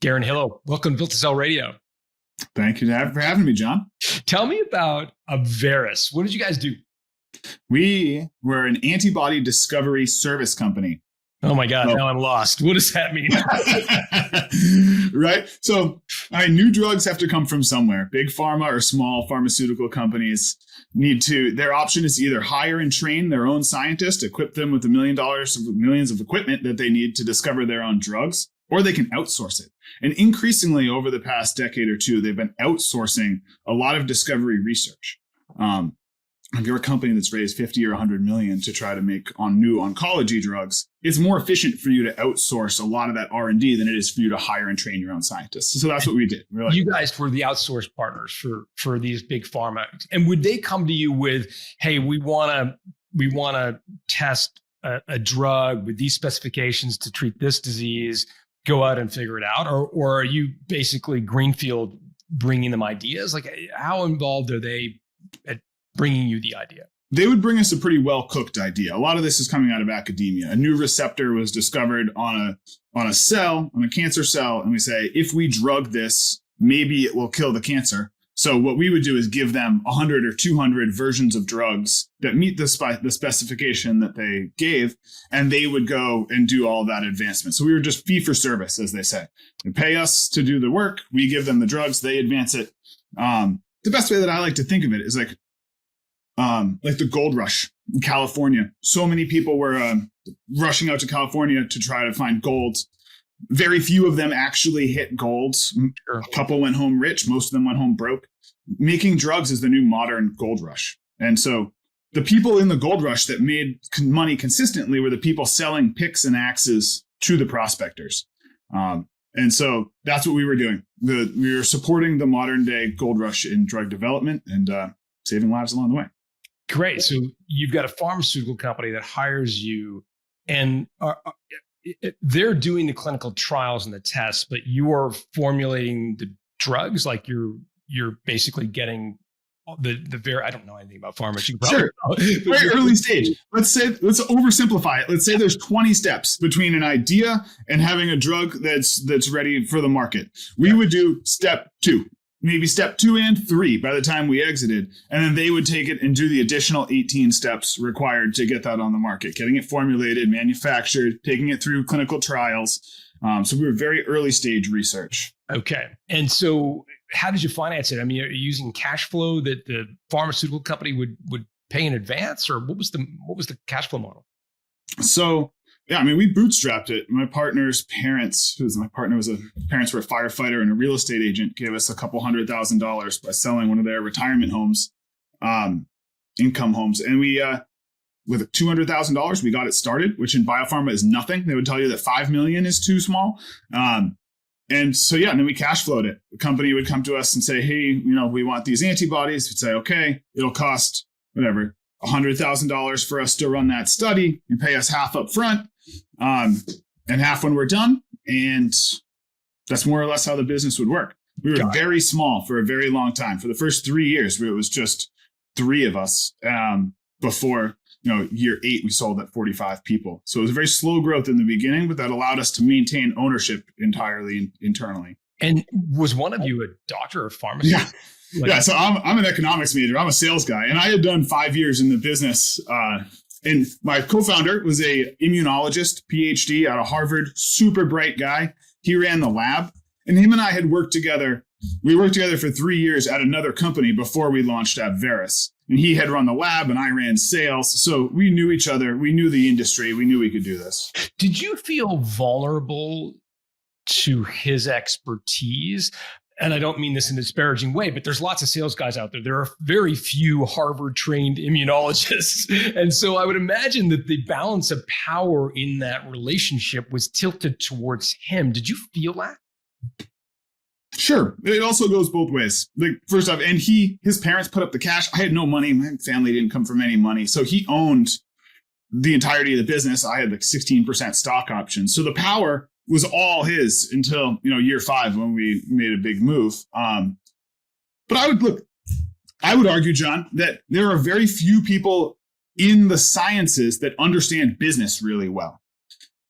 Garren Hilow, welcome to Built to Sell Radio. Thank you for having me, John. Tell me about Abveris. What did you guys do? We were an antibody discovery service company. Oh my God, now I'm lost. What does that mean? Right? So new drugs have to come from somewhere. Big pharma or small pharmaceutical companies their option is to either hire and train their own scientists, equip them with millions of equipment that they need to discover their own drugs, or they can outsource it. And increasingly over the past decade or two, they've been outsourcing a lot of discovery research. If you're a company that's raised 50 or 100 million to try to make on new oncology drugs, it's more efficient for you to outsource a lot of that R&D than it is for you to hire and train your own scientists. So that's what we did. We're like, you guys were the outsourced partners for these big pharma. And would they come to you with, hey, we want to test a drug with these specifications to treat this disease, go out and figure it out? Or are you basically greenfield bringing them ideas? Like, how involved are they at bringing you the idea? They would bring us a pretty well-cooked idea. A lot of this is coming out of academia. A new receptor was discovered on a cancer cell, and we say, if we drug this, maybe it will kill the cancer. So what we would do is give them 100 or 200 versions of drugs that meet the specification that they gave, and they would go and do all that advancement. So we were just fee for service, as they say. They pay us to do the work. We give them the drugs. They advance it. The best way that I like to think of it is like the gold rush in California. So many people were rushing out to California to try to find gold. Very few of them actually hit gold. Sure. A couple went home rich. Most of them went home broke. Making drugs is the new modern gold rush. And so the people in the gold rush that made money consistently were the people selling picks and axes to the prospectors. And so that's what we were doing. We were supporting the modern day gold rush in drug development and saving lives along the way. Great. So you've got a pharmaceutical company that hires you, and they're doing the clinical trials and the tests, but you are formulating the drugs. Like you're basically getting I don't know anything about pharma. Sure. Very early stage. Let's oversimplify it. Let's say there's 20 steps between an idea and having a drug that's ready for the market. We would do step 2. Maybe step 2 and 3 by the time we exited. And then they would take it and do the additional 18 steps required to get that on the market, getting it formulated, manufactured, taking it through clinical trials. So we were very early stage research. Okay. And so how did you finance it? I mean, are you using cash flow that the pharmaceutical company would pay in advance, or what was the cash flow model? So yeah, I mean, we bootstrapped it. My partner's parents, parents were a firefighter and a real estate agent, gave us a couple $100,000 by selling one of their retirement homes, income homes. And we, with $200,000, we got it started, which in biopharma is nothing. They would tell you that 5 million is too small. And so, and then we cash flowed it. The company would come to us and say, hey, we want these antibodies. We'd say, okay, it'll cost whatever, $100,000 for us to run that study. You pay us half up front. And half when we're done. And that's more or less how the business would work. We were very small for a very long time. For the first 3 years, it was just 3 of us. Before, year 8, we sold at 45 people. So it was a very slow growth in the beginning, but that allowed us to maintain ownership entirely internally. And was one of you a doctor or pharmacist? Yeah. So I'm an economics major. I'm a sales guy, and I had done 5 years in the business. And my co-founder was a immunologist, PhD out of Harvard, super bright guy. He ran the lab, and him and I had worked together. We worked together for 3 years at another company before we launched Abveris. And he had run the lab and I ran sales. So we knew each other. We knew the industry. We knew we could do this. Did you feel vulnerable to his expertise? And I don't mean this in a disparaging way, but there's lots of sales guys out there. There are very few Harvard-trained immunologists. And so I would imagine that the balance of power in that relationship was tilted towards him. Did you feel that? Sure. It also goes both ways. Like, first off, and his parents put up the cash. I had no money. My family didn't come from any money. So he owned the entirety of the business. I had like 16% stock options. So the power was all his until, year 5 when we made a big move. But I would argue, John, that there are very few people in the sciences that understand business really well.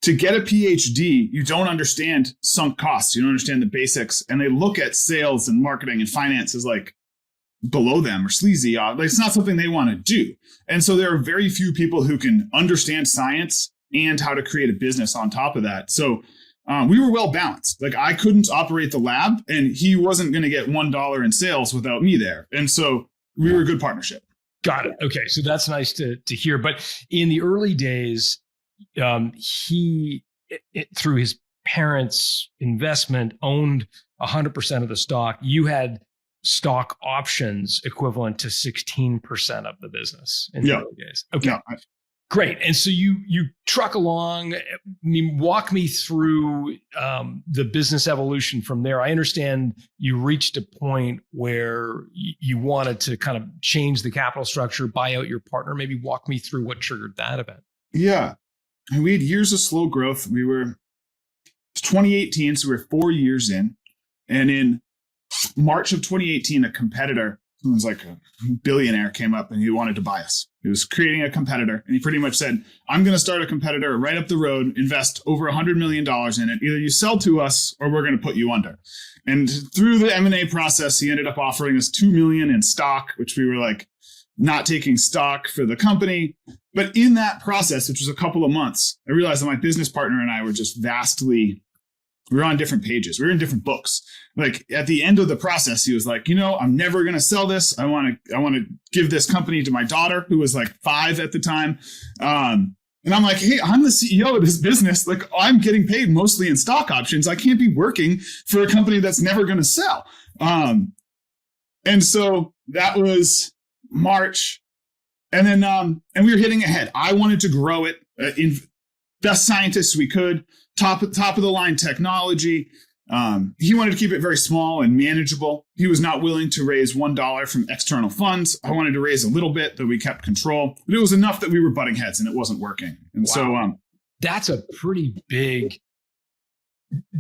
to get a PhD, you don't understand sunk costs. You don't understand the basics. And they look at sales and marketing and finance as like below them or sleazy. Like it's not something they want to do. And so there are very few people who can understand science and how to create a business on top of that. So we were well balanced. Like I couldn't operate the lab and he wasn't going to get $1 in sales without me there. And so we were a good partnership. Got it. Okay. So that's nice to hear. But in the early days, he, through his parents' investment, owned 100% of the stock. You had stock options equivalent to 16% of the business in the early days. Okay. Yeah. Great. And so you truck along. I mean, walk me through the business evolution from there. I understand you reached a point where you wanted to kind of change the capital structure, buy out your partner. Maybe walk me through what triggered that event. Yeah. And we had years of slow growth. It was 2018, so we were 4 years in. And in March of 2018, a competitor, who was like a billionaire, came up and he wanted to buy us. He was creating a competitor. And he pretty much said, I'm going to start a competitor right up the road, invest over $100 million in it. Either you sell to us or we're going to put you under. And through the M&A process, he ended up offering us $2 million in stock, which we were like not taking stock for the company. But in that process, which was a couple of months, I realized that my business partner and I were just we were on different pages. We were in different books. Like at the end of the process, he was like, I'm never going to sell this. I want to give this company to my daughter, who was like 5 at the time. And I'm like, hey, I'm the CEO of this business. Like I'm getting paid mostly in stock options. I can't be working for a company that's never going to sell. And so that was March. And then, and we were hitting ahead. I wanted to grow it in best scientists we could, top of the line technology. He wanted to keep it very small and manageable. He was not willing to raise $1 from external funds. I wanted to raise a little bit that we kept control, but it was enough that we were butting heads and it wasn't working. And so, that's a pretty big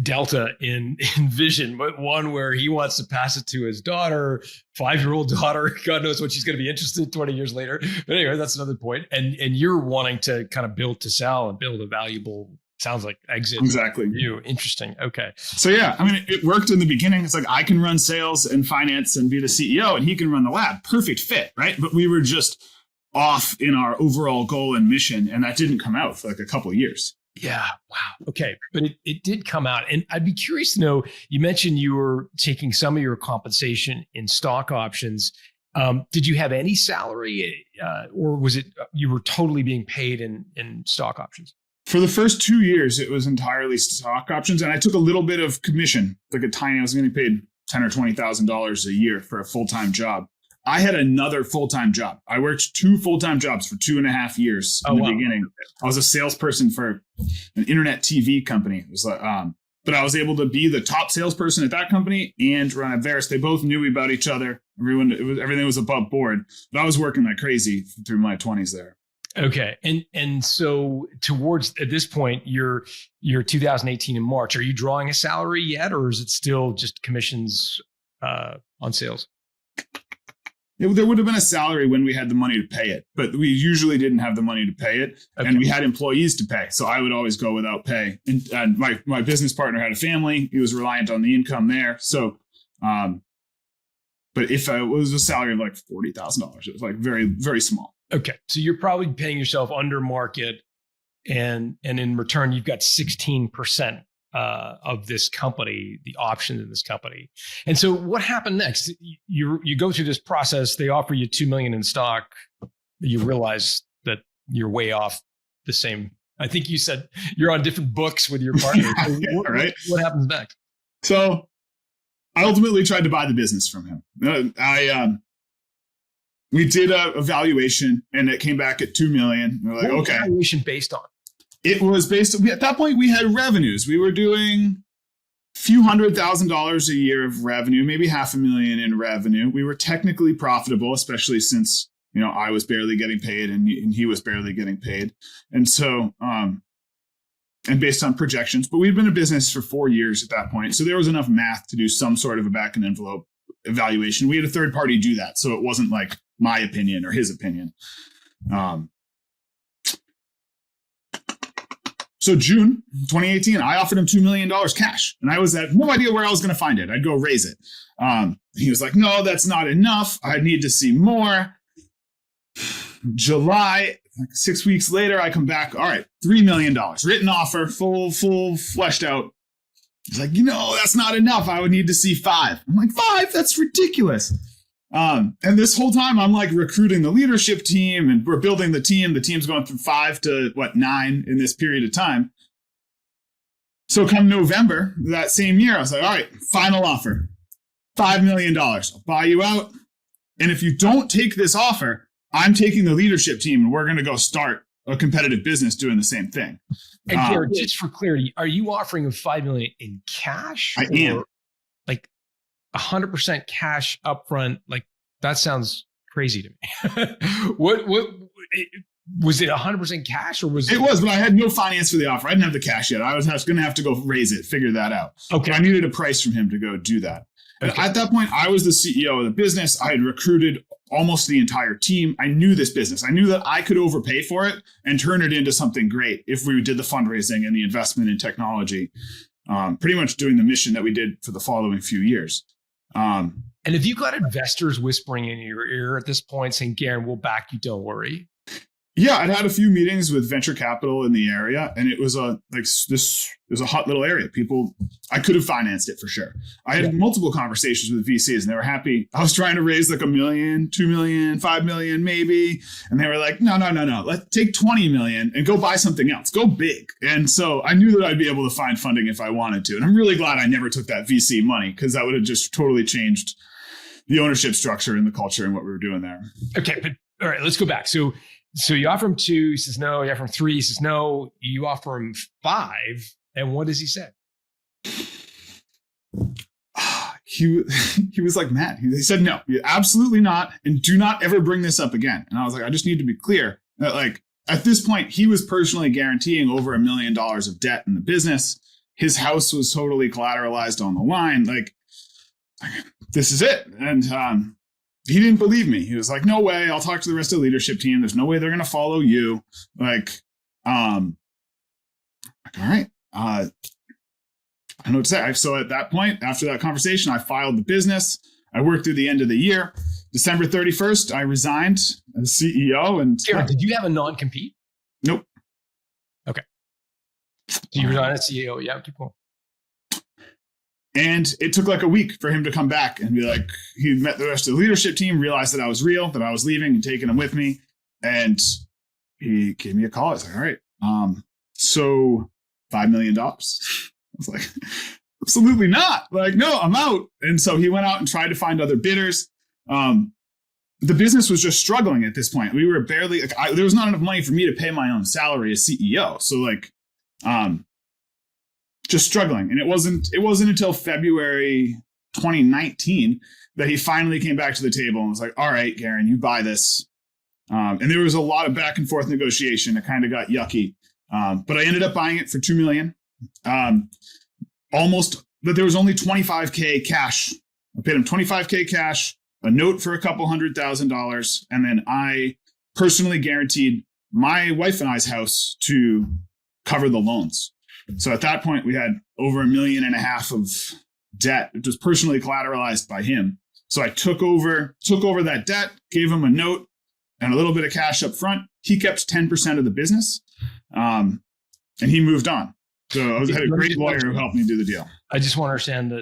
delta in vision, but one where he wants to pass it to his daughter, 5-year-old daughter. God knows what she's going to be interested in 20 years later. But anyway, that's another point. And you're wanting to kind of build to sell and build a valuable, sounds like exit. Exactly. You interesting. Okay. So yeah, I mean, it worked in the beginning. It's like I can run sales and finance and be the CEO, and he can run the lab. Perfect fit, right? But we were just off in our overall goal and mission, and that didn't come out for like a couple of years. Yeah. Wow. Okay. But it did come out. And I'd be curious to know, you mentioned you were taking some of your compensation in stock options. Did you have any salary or was it you were totally being paid in stock options? For the first 2 years, it was entirely stock options. And I took a little bit of commission, like I was getting paid $10,000 or $20,000 a year for a full-time job. I had another full-time job. I worked 2 full-time jobs for 2.5 years in the beginning. I was a salesperson for an internet TV company. It was but I was able to be the top salesperson at that company and run Abveris. They both knew about each other. Everything was above board. But I was working like crazy through my 20s there. Okay. And so towards at this point, you're 2018 in March. Are you drawing a salary yet, or is it still just commissions on sales? There would have been a salary when we had the money to pay it, but we usually didn't have the money to pay it. Okay. And we had employees to pay. So I would always go without pay. And my business partner had a family. He was reliant on the income there. So, but if it was a salary of like $40,000, it was like very, very small. Okay. So you're probably paying yourself under market and in return, you've got 16% of this company, the options in this company. And so what happened next? You go through this process, they offer you $2 million in stock. You realize that you're way off the same. I think you said you're on different books with your partner. So what happens next? So I ultimately tried to buy the business from him. We did a valuation and it came back at $2 million. We're like, what was valuation based on? It was at that point, we had revenues. We were doing a few $100,000 a year of revenue, maybe $500,000 in revenue. We were technically profitable, especially since, I was barely getting paid and he was barely getting paid. And so, and based on projections, but we'd been in business for 4 years at that point. So there was enough math to do some sort of a back end envelope evaluation. We had a third party do that. So it wasn't like my opinion or his opinion. So June 2018, I offered him $2 million cash, and I had no idea where I was going to find it. I'd go raise it. He was like, no, that's not enough. I need to see more. July, like 6 weeks later, I come back. All right, $3 million, written offer, full fleshed out. He's like, that's not enough. I would need to see 5. I'm like, 5? That's ridiculous. And this whole time I'm like recruiting the leadership team, and we're building the team. The team's going from 5 to 9 in this period of time. So come November that same year, I was like, all right, final offer, $5 million. I'll buy you out. And if you don't take this offer, I'm taking the leadership team and we're going to go start a competitive business doing the same thing. And Garren, just for clarity, are you offering him $5 million in cash? I am. Like 100% cash upfront? Like that sounds crazy to me. What was it? 100% cash, or was it? It was, but I had no finance for the offer. I didn't have the cash yet. I was going to have to go raise it, figure that out. Okay. But I needed a price from him to go do that. And at that point, I was the CEO of the business. I had recruited almost the entire team. I knew this business. I knew that I could overpay for it and turn it into something great if we did the fundraising and the investment in technology, pretty much doing the mission that we did for the following few years. And have you got investors whispering in your ear at this point saying, Garren, we'll back you, don't worry? Yeah, I'd had a few meetings with venture capital in the area, and it was a hot little area. I could have financed it for sure. I had multiple conversations with VCs, and they were happy. I was trying to raise like $1 million, $2 million, $5 million, maybe. And they were like, no. Let's take $20 million and go buy something else. Go big. And so I knew that I'd be able to find funding if I wanted to. And I'm really glad I never took that VC money, because that would have just totally changed the ownership structure and the culture and what we were doing there. Okay, but all right, let's go back. So you offer him 2, he says no. You offer him 3, he says no. You offer him 5, and what does he say? He was like mad. He said no, absolutely not, and do not ever bring this up again. And I was like, I just need to be clear that like at this point, he was personally guaranteeing over $1 million of debt in the business. His house was totally collateralized on the line. Like, this is it. And he didn't believe me. He was like, no way. I'll talk to the rest of the leadership team. There's no way they're going to follow you. Like, all right. I know what to say. So at that point, after that conversation, I filed the business. I worked through the end of the year. December 31st, I resigned as CEO. And Garren, did you have a non-compete? Nope. Okay. So you resigned as CEO. Yeah, keep going. And it took like a week for him to come back and be like, he met the rest of the leadership team, realized that I was real, that I was leaving and taking him with me. And he gave me a call. I was like, all right, so $5 million. I was like, absolutely not. Like, no, I'm out. And so he went out and tried to find other bidders. The business was just struggling at this point. We were barely, there was not enough money for me to pay my own salary as CEO. So like, just struggling. And it wasn't until February 2019 that he finally came back to the table and was like, all right, Garren, you buy this. And there was a lot of back and forth negotiation. It kind of got yucky. But I ended up buying it for $2 million. But there was only $25K cash. I paid him $25K cash, a note for a couple $100,000. And then I personally guaranteed my wife and I's house to cover the loans. So at that point, we had over $1.5 million of debt. It was personally collateralized by him. So I took over that debt, gave him a note and a little bit of cash up front. He kept 10% of the business, and he moved on. So I had a great lawyer who helped me do the deal. I just want to understand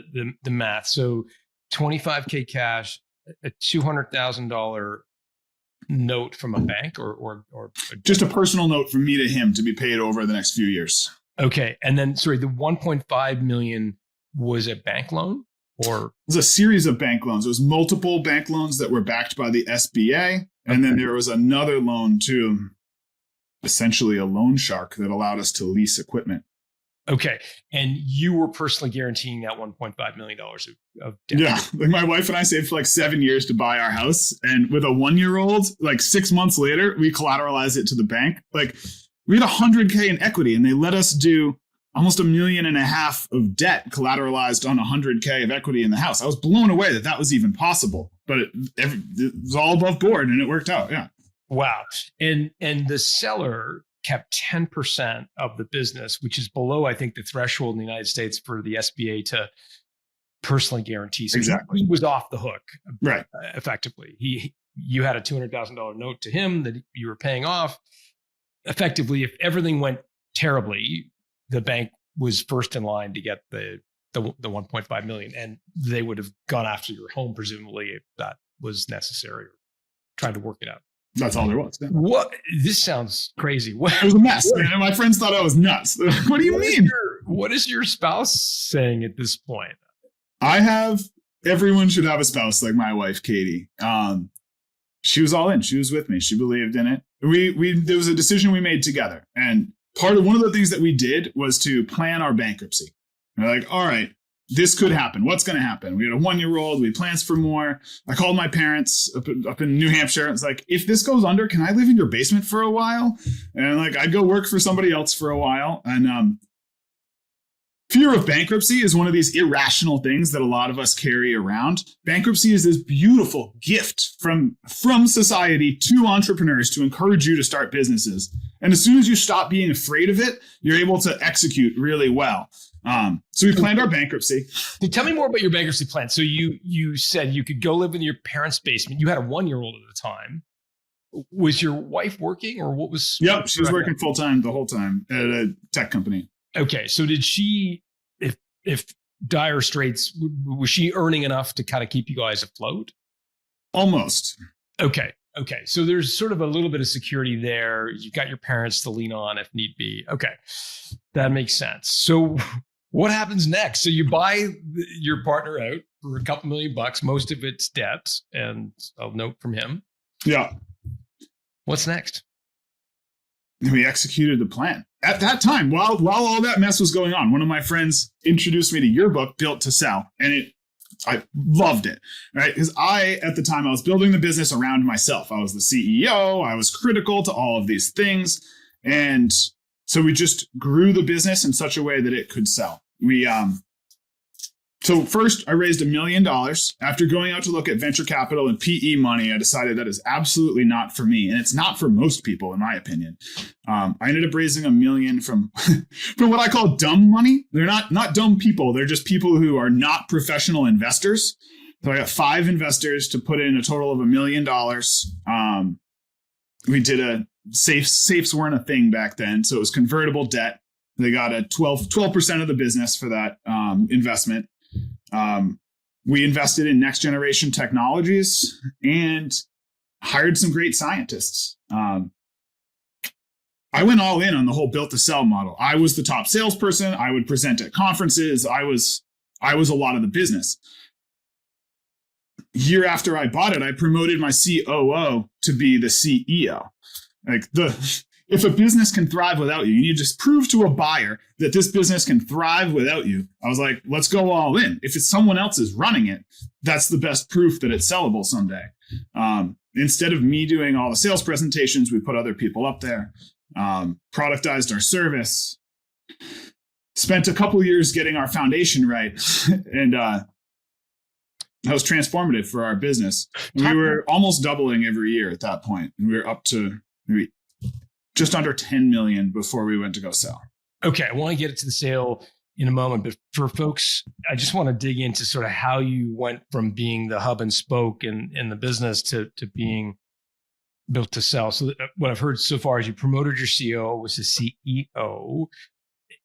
the math. So $25K cash, a $200,000 note from a bank, or just a personal note from me to him to be paid over the next few years. Okay. And then, sorry, the 1.5 million was a bank loan, or? It was a series of bank loans. It was multiple bank loans that were backed by the SBA. And then there was another loan to essentially a loan shark that allowed us to lease equipment. Okay. And you were personally guaranteeing that $1.5 million of debt. Yeah. Like my wife and I saved for like 7 years to buy our house. And with a 1-year-old, like 6 months later, we collateralized it to the bank. Like, we had $100K in equity, and they let us do almost $1.5 million of debt collateralized on $100K of equity in the house. I was blown away that was even possible, but it was all above board, and it worked out. Yeah. Wow. And the seller kept 10% of the business, which is below, I think, the threshold in the United States for the SBA to personally guarantee. So Exactly. he was off the hook, Right. Effectively. You had a $200,000 note to him that you were paying off. Effectively, if everything went terribly, the bank was first in line to get the 1.5 million, and they would have gone after your home, presumably, if that was necessary, or tried to work it out. That's all there was. Yeah. What? This sounds crazy. It was a mess. Man. My friends thought I was nuts. What do you mean? What is your spouse saying at this point? Everyone should have a spouse like my wife, Katie. She was all in. She was with me. She believed in it. There was a decision we made together. And one of the things that we did was to plan our bankruptcy. We're like, all right, this could happen. What's going to happen? We had a 1-year-old. We had plans for more. I called my parents up in New Hampshire. It's like, if this goes under, can I live in your basement for a while? And like, I'd go work for somebody else for a while. And fear of bankruptcy is one of these irrational things that a lot of us carry around. Bankruptcy is this beautiful gift from society to entrepreneurs to encourage you to start businesses. And as soon as you stop being afraid of it, you're able to execute really well. So we planned our bankruptcy. Tell me more about your bankruptcy plan. So you said you could go live in your parents' basement. You had a 1-year-old at the time. Was your wife working, or what was? Yep, she was working full time the whole time at a tech company. Okay, so did she, if dire straits, was she earning enough to kind of keep you guys afloat? Almost. Okay. So there's sort of a little bit of security there. You've got your parents to lean on if need be. Okay, that makes sense. So what happens next? So you buy your partner out for a couple $1 million, most of it's debts, and a note from him. Yeah. What's next? We executed the plan. At that time, while all that mess was going on, one of my friends introduced me to your book, Built to Sell, and I loved it, right? Because at the time, I was building the business around myself. I was the CEO. I was critical to all of these things. And so we just grew the business in such a way that it could sell. So first, I raised $1 million. After going out to look at venture capital and PE money, I decided that is absolutely not for me. And it's not for most people, in my opinion. I ended up raising $1 million from what I call dumb money. They're not dumb people. They're just people who are not professional investors. So I got 5 investors to put in a total of $1 million. We did safes weren't a thing back then. So it was convertible debt. They got a 12% of the business for that investment. We invested in next generation technologies and hired some great scientists. I went all in on the whole built to sell model. I was the top salesperson. I would present at conferences. I was a lot of the business. Year after I bought it, I promoted my COO to be the CEO. If a business can thrive without you, you need to just prove to a buyer that this business can thrive without you. I was like, let's go all in. If it's someone else is running it, that's the best proof that it's sellable someday. Instead of me doing all the sales presentations, we put other people up there, productized our service, spent a couple years getting our foundation right. And that was transformative for our business. And we were almost doubling every year at that point. And we were up to just under 10 million before we went to go sell. Okay, I want to get it to the sale in a moment, but for folks, I just want to dig into sort of how you went from being the hub and spoke in the business to being built to sell. So what I've heard so far is you promoted your CEO, was the CEO,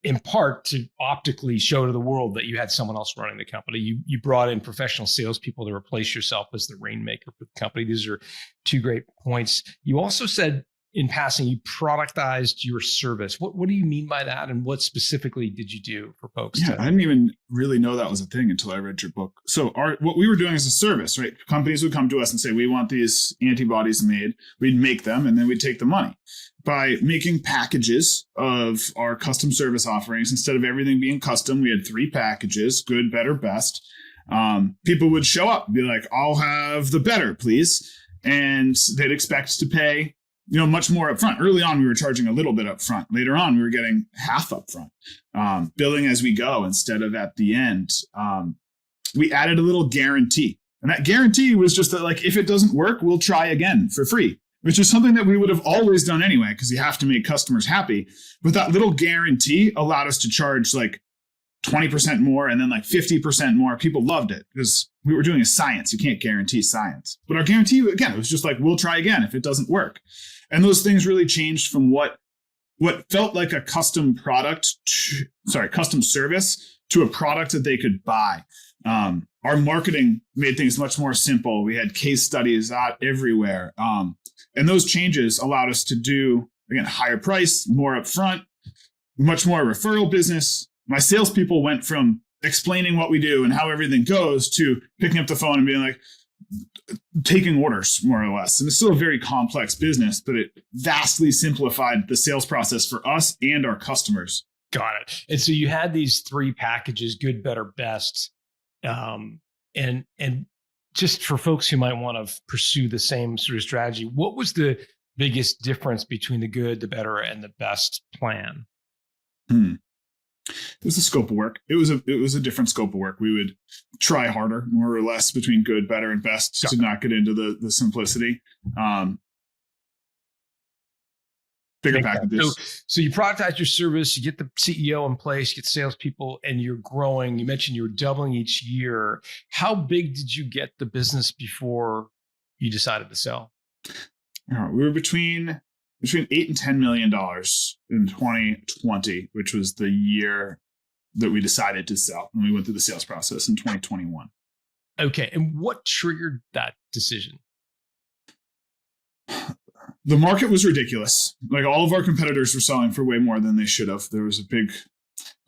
in part to optically show to the world that you had someone else running the company. You brought in professional salespeople to replace yourself as the rainmaker for the company. These are 2 great points. You also said, in passing, you productized your service. What do you mean by that? And what specifically did you do for folks? I didn't even really know that was a thing until I read your book. So what we were doing is a service, right? Companies would come to us and say, we want these antibodies made. We'd make them, and then we'd take the money. By making packages of our custom service offerings, instead of everything being custom, we had 3 packages, good, better, best. People would show up and be like, I'll have the better, please. And they'd expect to pay much more upfront. Early on, we were charging a little bit upfront. Later on, we were getting half upfront, billing as we go instead of at the end. We added a little guarantee. And that guarantee was just that, if it doesn't work, we'll try again for free. which is something that we would have always done anyway, because you have to make customers happy. But that little guarantee allowed us to charge like 20% more and then like 50% more. People loved it because we were doing a science. You can't guarantee science. But our guarantee, again, it was just like, we'll try again if it doesn't work. And those things really changed from what felt like a custom custom service to a product that they could buy. Our marketing made things much more simple. We had case studies out everywhere. And those changes allowed us to do, again, higher price, more upfront, much more referral business. My salespeople went from explaining what we do and how everything goes to picking up the phone and being like, taking orders, more or less. And it's still a very complex business, but it vastly simplified the sales process for us and our customers. Got it. And so you had these 3 packages, good, better, best. And just for folks who might want to pursue the same sort of strategy, what was the biggest difference between the good, the better, and the best plan? It was a scope of work. It was a different scope of work. We would try harder, more or less, between good, better, and best to not get into the simplicity. Bigger packages. So you productize your service, you get the CEO in place, you get salespeople, and you're growing. You mentioned you were doubling each year. How big did you get the business before you decided to sell? We were between $8 and $10 million in 2020, which was the year that we decided to sell. And we went through the sales process in 2021. Okay. And what triggered that decision? The market was ridiculous. Like, all of our competitors were selling for way more than they should have. There was a big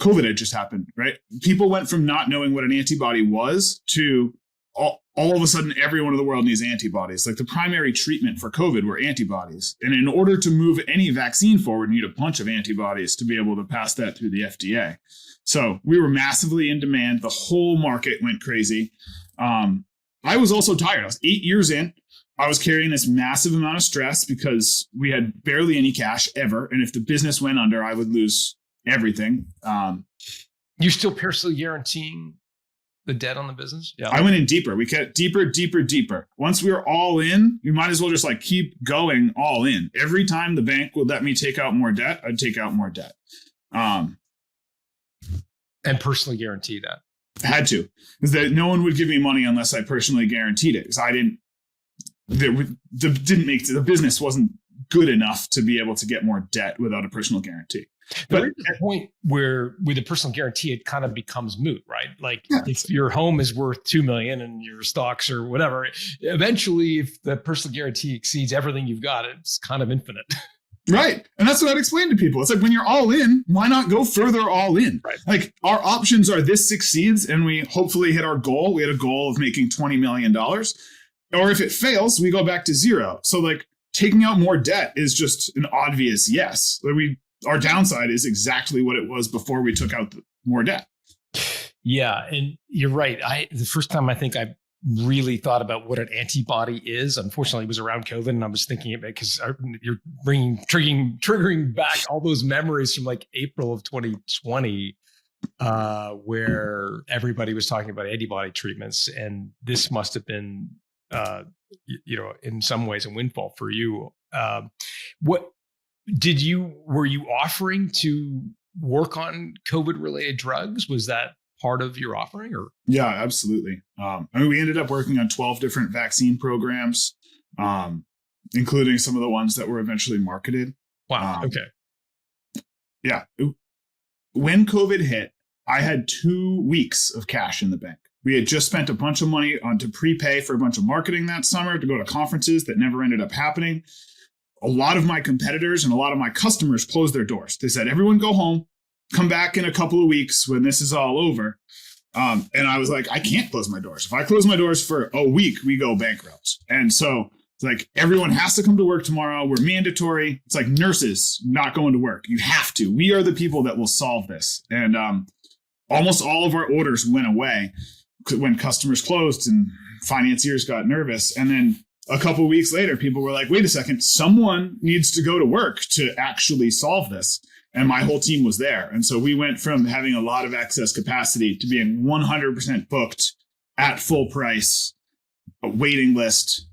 COVID had just happened, right? People went from not knowing what an antibody was to all of a sudden everyone in the world needs antibodies. Like, the primary treatment for COVID were antibodies. And in order to move any vaccine forward, you need a bunch of antibodies to be able to pass that through the FDA. So we were massively in demand. The whole market went crazy. I was also tired. I was 8 years in. I was carrying this massive amount of stress because we had barely any cash ever. And if the business went under, I would lose everything. You're still personally guaranteeing the debt on the business? Yeah. I went in deeper. We kept deeper. Once we were all in, you might as well just like keep going all in. Every time the bank would let me take out more debt, I'd take out more debt. And personally guarantee that. Had to. Because no one would give me money unless I personally guaranteed it. Because I didn't. The business wasn't good enough to be able to get more debt without a personal guarantee. But at the point where with a personal guarantee, it kind of becomes moot, right? Like, if your home is worth $2 million and your stocks or whatever, eventually, if the personal guarantee exceeds everything you've got, it's kind of infinite. Right. And that's what I'd explain to people. It's like, when you're all in, why not go further all in? Right. Like, our options are this succeeds and we hopefully hit our goal. We had a goal of making $20 million. Or if it fails, we go back to zero. So like, taking out more debt is just an obvious yes. Our downside is exactly what it was before we took out more debt. Yeah. And you're right. The first time I think I really thought about what an antibody is, unfortunately, it was around COVID. And I was thinking of it because you're triggering back all those memories from like April of 2020, where everybody was talking about antibody treatments. And this must have been, in some ways a windfall for you. Were you offering to work on COVID related drugs? Was that part of your offering? Or? Yeah, absolutely. We ended up working on 12 different vaccine programs, including some of the ones that were eventually marketed. Wow. Okay. Yeah. When COVID hit, I had 2 weeks of cash in the bank. We had just spent a bunch of money to prepay for a bunch of marketing that summer, to go to conferences that never ended up happening. A lot of my competitors and a lot of my customers closed their doors. They said, everyone go home, come back in a couple of weeks when this is all over. And I was like, I can't close my doors. If I close my doors for a week, we go bankrupt. And so it's like, everyone has to come to work tomorrow. We're mandatory. It's like nurses not going to work. You have to. We are the people that will solve this. And almost all of our orders went away when customers closed and financiers got nervous. And then a couple of weeks later, people were like, wait a second, someone needs to go to work to actually solve this. And my whole team was there. And so we went from having a lot of excess capacity to being 100% booked at full price, a waiting list.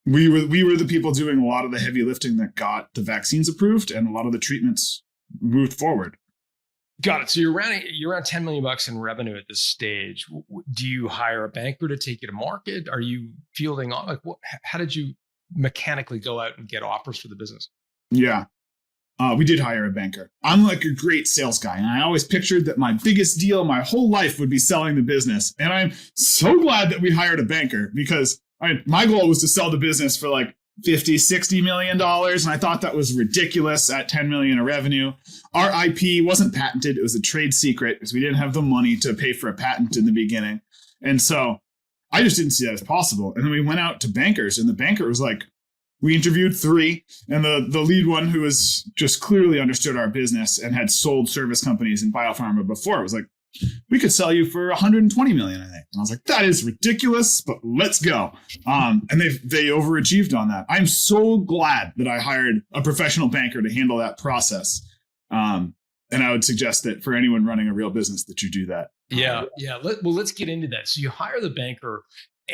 We were the people doing a lot of the heavy lifting that got the vaccines approved and a lot of the treatments moved forward. Got it. So you're around $10 million in revenue at this stage. Do you hire a banker to take you to market? Are you fielding like how did you mechanically go out and get offers for the business? Yeah. We did hire a banker. I'm like a great sales guy, and I always pictured that my biggest deal my whole life would be selling the business. And I'm so glad that we hired a banker because my goal was to sell the business for like $50-60 million. And I thought that was ridiculous at 10 million of revenue. Our IP wasn't patented. It was a trade secret because we didn't have the money to pay for a patent in the beginning. And so I just didn't see that as possible. And then we went out to bankers, and the banker was like, we interviewed 3, and the lead one, who was just clearly understood our business and had sold service companies in biopharma before, was like, we could sell you for 120 million, I think. And I was like, that is ridiculous, but let's go. And they overachieved on that. I'm so glad that I hired a professional banker to handle that process. And I would suggest that for anyone running a real business that you do that. Yeah. Let's get into that. So you hire the banker.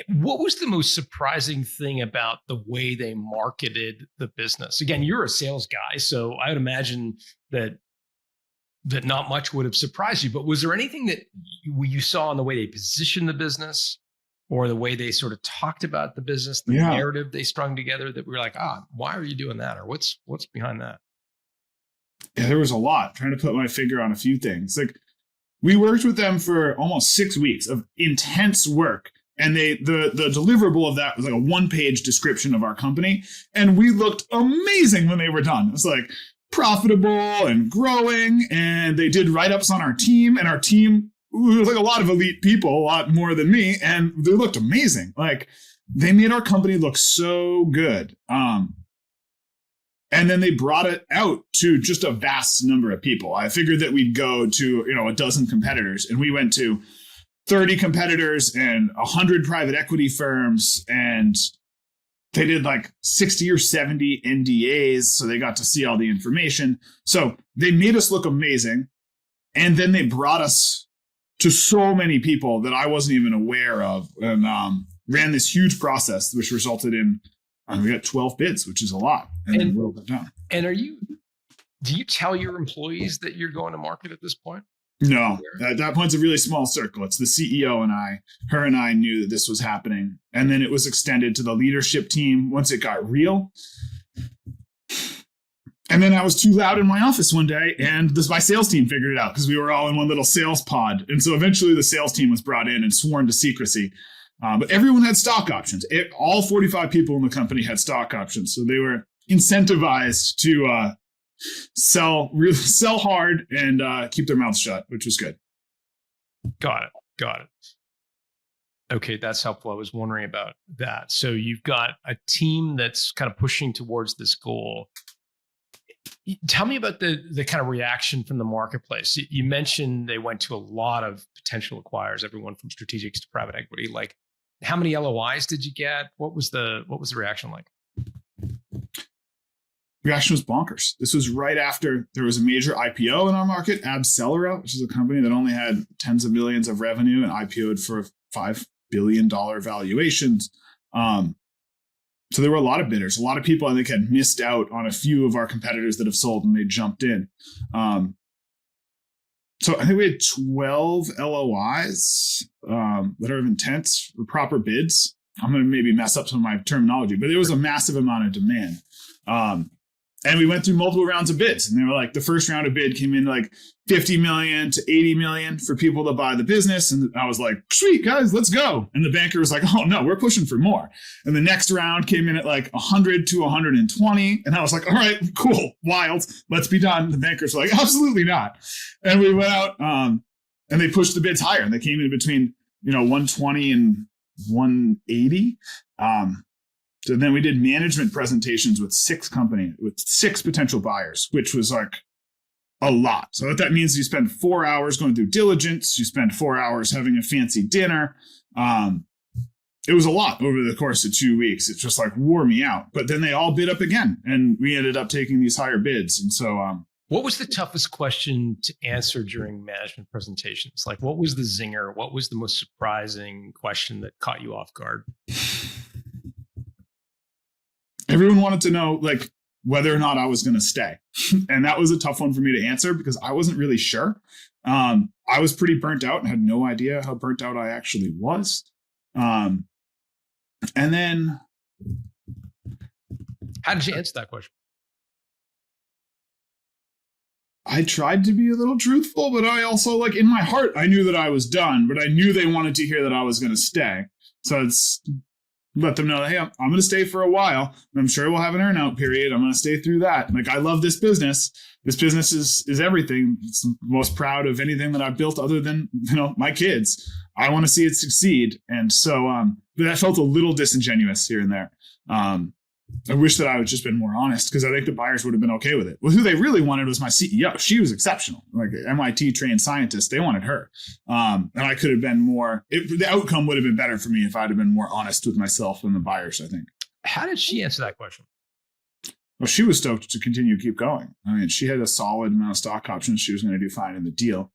What was the most surprising thing about the way they marketed the business? Again, you're a sales guy, so I would imagine that not much would have surprised you. But was there anything that you saw in the way they positioned the business, or the way they sort of talked about the business, the narrative they strung together, that we were like, why are you doing that, or what's behind that? Yeah, there was a lot. Trying to put my finger on a few things. Like, we worked with them for almost 6 weeks of intense work. And the deliverable of that was like a 1-page description of our company. And we looked amazing when they were done. It was like profitable and growing. And they did write-ups on our team. And our team was like a lot of elite people, a lot more than me. And they looked amazing. Like, they made our company look so good. And then they brought it out to just a vast number of people. I figured that we'd go to, a dozen competitors. And we went to 30 competitors and 100 private equity firms, and they did like 60 or 70 NDAs, so they got to see all the information. So they made us look amazing, and then they brought us to so many people that I wasn't even aware of, and ran this huge process, which resulted in we got 12 bids, which is a lot, and then whittled it down. And do you tell your employees that you're going to market at this point? No, at that point, it's a really small circle. It's the CEO and her and I knew that this was happening. And then it was extended to the leadership team once it got real. And then I was too loud in my office one day, and my sales team figured it out because we were all in one little sales pod. And so eventually the sales team was brought in and sworn to secrecy. But everyone had stock options. All 45 people in the company had stock options. So they were incentivized to sell hard and keep their mouths shut, which was good. Got it. Okay, that's helpful. I was wondering about that. So you've got a team that's kind of pushing towards this goal. Tell me about the kind of reaction from the marketplace. You mentioned they went to a lot of potential acquirers, everyone from strategics to private equity. Like, how many LOIs did you get? What was the reaction like? Reaction was bonkers. This was right after there was a major IPO in our market, Abveris, which is a company that only had tens of millions of revenue and IPO'd for $5 billion valuations. So there were a lot of bidders. A lot of people, I think, had missed out on a few of our competitors that have sold, and they jumped in. So I think we had 12 LOIs, letter of intent, or proper bids. I'm going to maybe mess up some of my terminology, but it was a massive amount of demand. And we went through multiple rounds of bids, and they were like, the first round of bid came in like 50 million to 80 million for people to buy the business. And I was like, sweet guys, let's go. And the banker was like, oh no, we're pushing for more. And the next round came in at like 100 to 120. And I was like, all right, cool, wild, let's be done. The bankers were like, absolutely not. And we went out, and they pushed the bids higher, and they came in between, 120 and 180. So then we did management presentations with 6 potential buyers, which was like a lot. So what that means is you spend 4 hours going through diligence. You spend 4 hours having a fancy dinner. It was a lot over the course of 2 weeks. It just like wore me out. But then they all bid up again, and we ended up taking these higher bids. And so, what was the toughest question to answer during management presentations? Like, what was the zinger? What was the most surprising question that caught you off guard? everyone wanted to know like whether or not I was going to stay. And that was a tough one for me to answer because I wasn't really sure. I was pretty burnt out and had no idea how burnt out I actually was. And then how did you answer that question? I tried to be a little truthful, but I also, like, in my heart, I knew that I was done, but I knew they wanted to hear that I was going to stay. So it's let them know, hey, I'm going to stay for a while. I'm sure we'll have an earn-out period. I'm going to stay through that. Like, I love this business. This business is everything. It's the most proud of anything that I've built other than, my kids. I want to see it succeed. And so that felt a little disingenuous here and there. I wish that I had just been more honest because I think the buyers would have been okay with it. Well, who they really wanted was my CEO. She was exceptional, like an MIT trained scientist. They wanted her. And I could have been more, the outcome would have been better for me if I'd have been more honest with myself and the buyers, I think. How did she answer that question? Well, she was stoked to continue to keep going. I mean, she had a solid amount of stock options. She was going to do fine in the deal.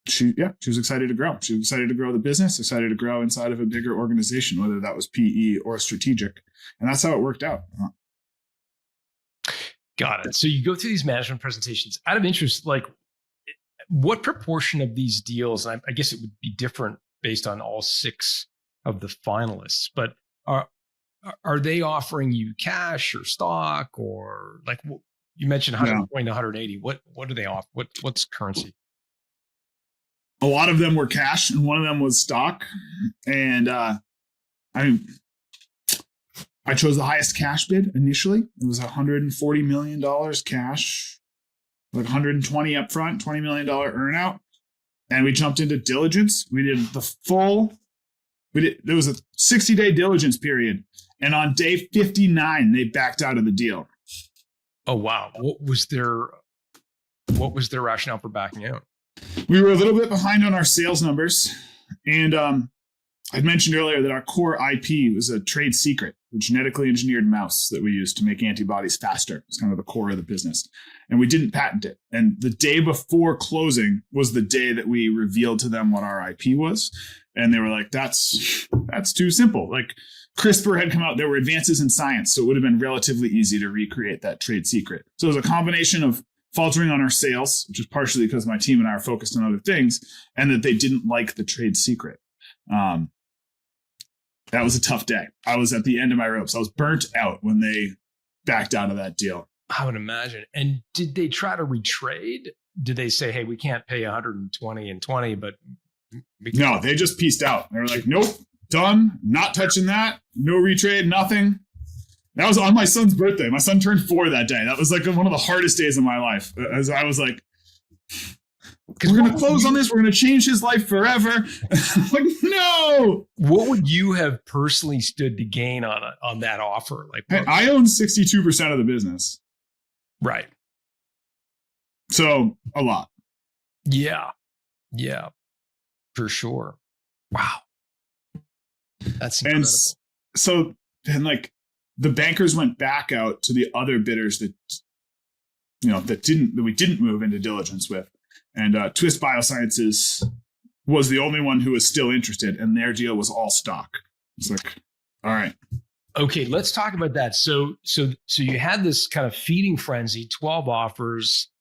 She was excited to grow. She was excited to grow the business, excited to grow inside of a bigger organization, whether that was PE or strategic. And that's how it worked out. Got it. So you go through these management presentations. Out of interest, like what proportion of these deals, and I guess it would be different based on all 6 of the finalists, but are they offering you cash or stock or like you mentioned 120 to 180? What do they offer? What's currency? A lot of them were cash and one of them was stock. And I chose the highest cash bid initially. It was $140 million cash, like 120 upfront, $20 million earnout. And we jumped into diligence. We did there was a 60-day diligence period. And on day 59, they backed out of the deal. Oh, wow. What was their rationale for backing out? We were a little bit behind on our sales numbers. And I'd mentioned earlier that our core IP was a trade secret, the genetically engineered mouse that we used to make antibodies faster. It's kind of the core of the business. And we didn't patent it. And the day before closing was the day that we revealed to them what our IP was. And they were like, that's too simple. Like CRISPR had come out. There were advances in science. So it would have been relatively easy to recreate that trade secret. So it was a combination of faltering on our sales, which is partially because my team and I are focused on other things, and that they didn't like the trade secret. That was a tough day. I was at the end of my ropes. I was burnt out when they backed out of that deal. I would imagine. And did they try to retrade? Did they say, hey, we can't pay 120 and 20, but no, they just pieced out. They were like, nope, done, not touching that, no retrade, nothing. That was on my son's birthday. My son turned 4 that day. That was like one of the hardest days of my life. As I was like, we're going to close on this. We're going to change his life forever. Like, no. What would you have personally stood to gain on that offer? Like, I own 62% of the business. Right. So a lot. Yeah. Yeah, for sure. Wow. That's incredible. And like, the bankers went back out to the other bidders that we didn't move into diligence with, and Twist Biosciences was the only one who was still interested, and their deal was all stock. It's like, all right, okay, let's talk about that. So you had this kind of feeding frenzy, 12 offers,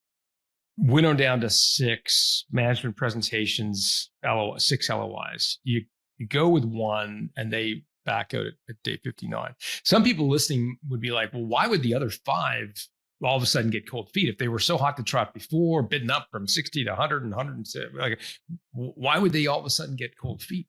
went on down to 6 management presentations, 6 LOIs. You go with one, and they back out at day 59. Some people listening would be like, well, why would the other 5 all of a sudden get cold feet if they were so hot to trot before, bidding up from 60 to 100 and 107? Like, why would they all of a sudden get cold feet?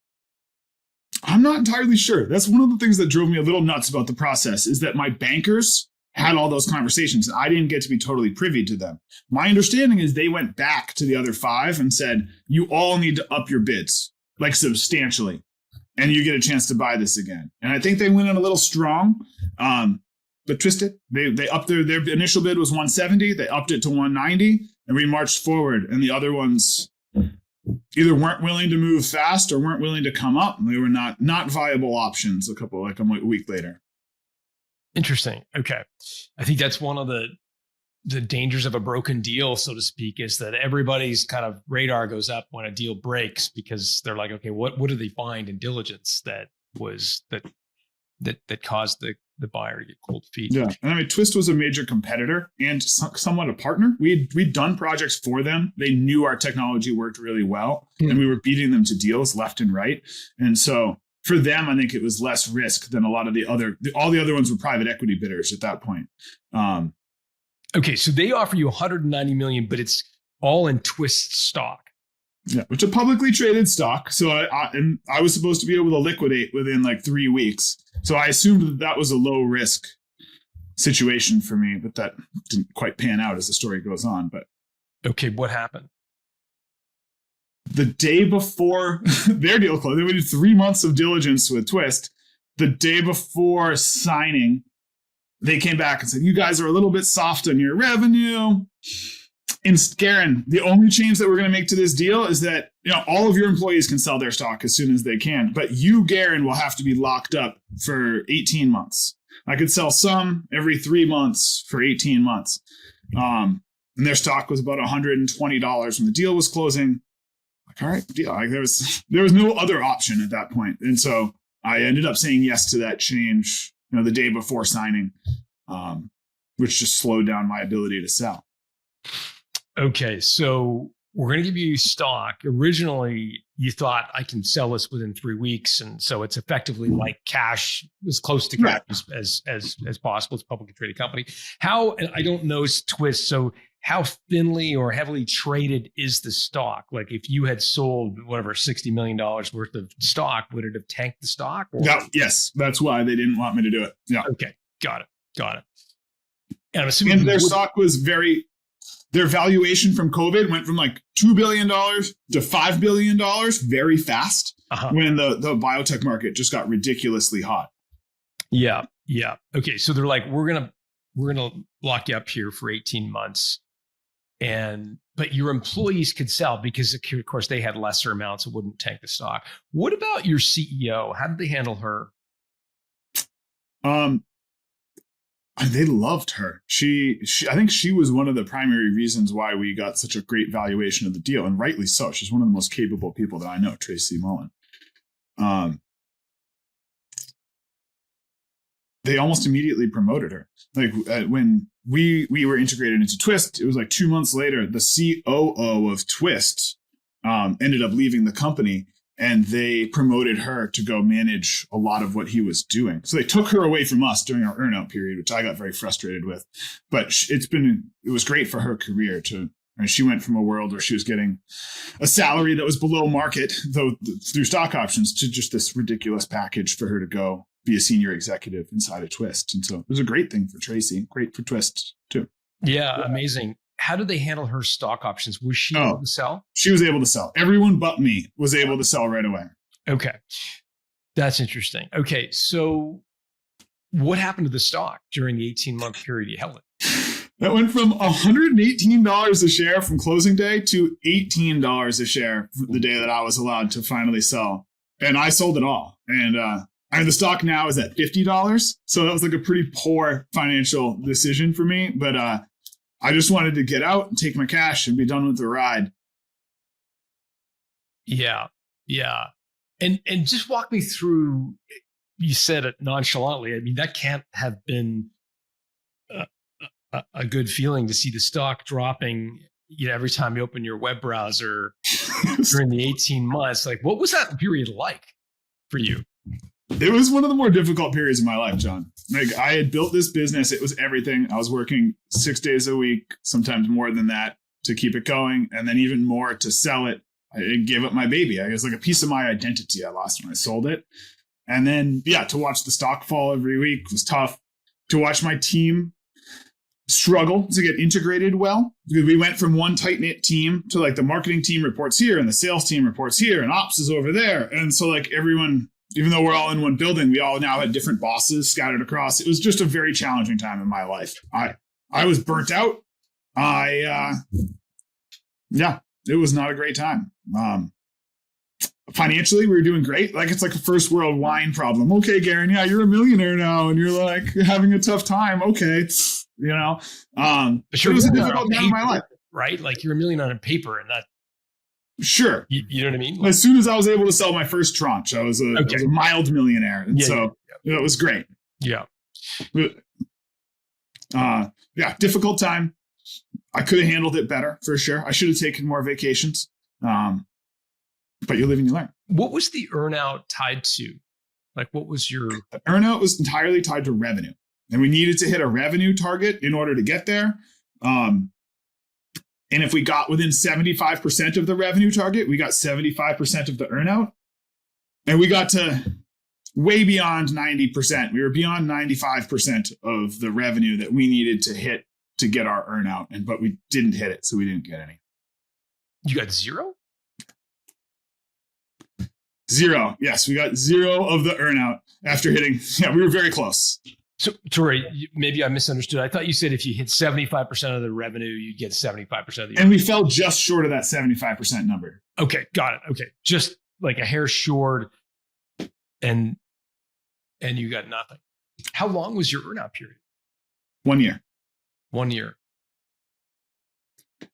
I'm not entirely sure. That's one of the things that drove me a little nuts about the process, is that my bankers had all those conversations and I didn't get to be totally privy to them. My understanding is they went back to the other 5 and said, you all need to up your bids, like substantially, and you get a chance to buy this again. And I think they went in a little strong, but twisted. They upped their initial bid was 170. They upped it to 190, and we marched forward. And the other ones either weren't willing to move fast or weren't willing to come up. They were not viable options. A week later. Interesting. Okay, I think that's one of the dangers of a broken deal, so to speak, is that everybody's kind of radar goes up when a deal breaks, because they're like, okay, what do they find in diligence that that caused the buyer to get cold feet. Yeah. And I mean, Twist was a major competitor and somewhat a partner. We'd done projects for them. They knew our technology worked really well, and we were beating them to deals left and right. And so for them, I think it was less risk than a lot of all the other ones were private equity bidders at that point. Okay. So they offer you $190 million, but it's all in Twist stock. Yeah, which is a publicly traded stock. So I was supposed to be able to liquidate within like 3 weeks. So I assumed that was a low risk situation for me, but that didn't quite pan out as the story goes on. But okay, what happened? The day before their deal closed, they did 3 months of diligence with Twist. The day before signing, they came back and said, "You guys are a little bit soft on your revenue." And Garren, the only change that we're going to make to this deal is that all of your employees can sell their stock as soon as they can, but you, Garren, will have to be locked up for 18 months. I could sell some every 3 months for 18 months. And their stock was about $120 when the deal was closing. Like, all right, deal. Like, there was no other option at that point. And so I ended up saying yes to that change, the day before signing, which just slowed down my ability to sell. Okay, so we're going to give you stock. Originally, you thought I can sell this within 3 weeks, and so it's effectively like cash, as close to cash as possible. It's a publicly traded company. And I don't know Twist, so how thinly or heavily traded is the stock? Like if you had sold whatever $60 million worth of stock, would it have tanked the stock? Yes, that's why they didn't want me to do it. Yeah. Okay, got it. And I'm assuming their stock was their valuation from COVID went from like $2 billion to $5 billion very fast when the biotech market just got ridiculously hot. Yeah. Okay, so they're like, we're gonna lock you up here for 18 months, but your employees could sell because of course they had lesser amounts. It wouldn't tank the stock. What about your CEO? How did they handle her? They loved her. I think she was one of the primary reasons why we got such a great valuation of the deal, and rightly so. She's one of the most capable people that I know, Tracy Mullen. They almost immediately promoted her. Like when we were integrated into Twist, it was like 2 months later, the COO of Twist ended up leaving the company. And they promoted her to go manage a lot of what he was doing. So they took her away from us during our earnout period, which I got very frustrated with. But it was great for her career she went from a world where she was getting a salary that was below market, though through stock options, to just this ridiculous package for her to go be a senior executive inside of Twist. And so it was a great thing for Tracy, great for Twist too. Yeah, amazing. How did they handle her stock options? Was she able to sell? She was able to sell. Everyone but me was able to sell right away. Okay. That's interesting. Okay. So what happened to the stock during the 18-month period you held it? That went from $118 a share from closing day to $18 a share the day that I was allowed to finally sell. And I sold it all. And the stock now is at $50. So that was like a pretty poor financial decision for me. But I just wanted to get out and take my cash and be done with the ride. Yeah. And just walk me through, you said it nonchalantly. I mean, that can't have been a good feeling to see the stock dropping every time you open your web browser during the 18 months. Like, what was that period like for you? It was one of the more difficult periods of my life, John. Like, I had built this business. It was everything. I was working 6 days a week, sometimes more than that, to keep it going. And then even more to sell it. I gave up my baby. I guess like a piece of my identity I lost when I sold it. And then, to watch the stock fall every week was tough. To watch my team struggle to get integrated well, because we went from one tight-knit team to like the marketing team reports here and the sales team reports here and ops is over there. And so like everyone, even though we're all in one building, we all now had different bosses scattered across. It was just a very challenging time in my life. I was burnt out. It was not a great time. Financially, we were doing great. Like, it's like a first world wine problem. Okay, Garren, you're a millionaire now, and you're like having a tough time. Okay, but it was a difficult time in my life, right? Like, you're a millionaire on paper, and that Sure. You know what I mean? Like, As soon as I was able to sell my first tranche, I was a mild millionaire. And it was great. Yeah. But, difficult time. I could have handled it better for sure. I should have taken more vacations. But you live and you learn. What was the earnout tied to? Like, what was your... The earnout was entirely tied to revenue. And we needed to hit a revenue target in order to get there. And if we got within 75% of the revenue target, we got 75% of the earnout. And we got to way beyond 90%. We were beyond 95% of the revenue that we needed to hit to get our earnout. But we didn't hit it, so we didn't get any. You got zero? Zero. Yes, we got zero of the earnout after hitting. Yeah, we were very close. So, Tori, maybe I misunderstood. I thought you said if you hit 75% of the revenue, you get 75% of the... And we fell just short of that 75% number. Okay, got it. Okay, just like a hair short, and you got nothing. How long was your earnout period? 1 year. 1 year.